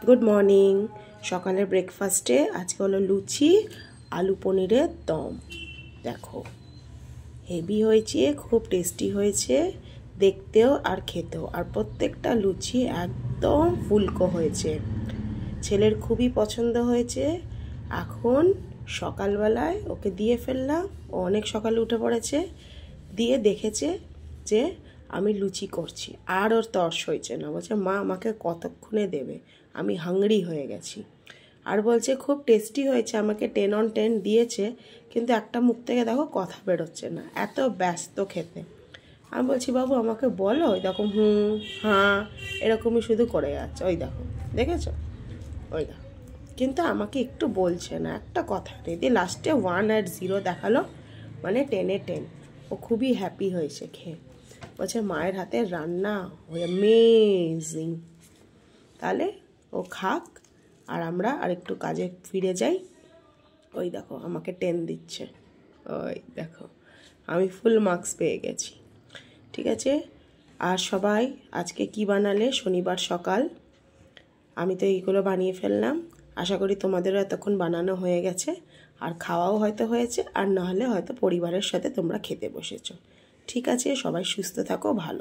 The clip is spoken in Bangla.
गुड मर्निंग सकाले ब्रेकफास्टे आज के हलो लुचि आलू पनीरेर दम। देखो हेवी होयेछे, खूब टेस्टी होयेछे देखतेও और खेतेও और प्रत्येकटा लुचि एकदम फुलको होयेछे। छेलेर खूबই पछंद होयेछे। এখন সকালবেলায় ওকে দিয়ে ফেললাম, ও অনেক সকালে উঠে পড়েছে, দিয়ে দেখেছে যে আমি লুচি করছি আর ওর তর্স হয়েছে না, বলছে মা আমাকে কতক্ষণে দেবে, আমি হাংরি হয়ে গেছি। আর বলছে খুব টেস্টি হয়েছে, আমাকে 10 on 10 দিয়েছে, কিন্তু একটা মুখ থেকে দেখো কথা বেরোচ্ছে না, এত ব্যস্ত খেতে। আমি বলছি বাবু আমাকে বলো, ওই দেখো হুম হ্যাঁ এরকমই শুধু করে যাচ্ছে, ওই দেখো দেখেছো, ওই দেখো, কিন্তু আমাকে একটু বলছে না, একটা কথা নেই। দিয়ে লাস্টে 1 আর 0 দেখালো, মানে 10-এ 10। ও খুবই হ্যাপি হয়েছে খেয়ে, বলছে মায়ের হাতের রান্না অ্যামেজিং। তাহলে ও খাক আর আমরা আরেকটু কাজে ফিরে যাই। ওই দেখো আমাকে 10 দিচ্ছে, ওই দেখো আমি ফুল মার্কস পেয়ে গেছি। ঠিক আছে, আর সবাই আজকে কি বানালে? শনিবার সকাল আমি তো এইগুলো বানিয়ে ফেললাম। আশা করি তোমাদেরও এতক্ষণ বানানো হয়ে গেছে আর খাওয়াও হয়তো হয়েছে, আর না হলে হয়তো পরিবারের সাথে তোমরা খেতে বসেছো। ঠিক আছে, সবাই সুস্থ থাকো, ভালো।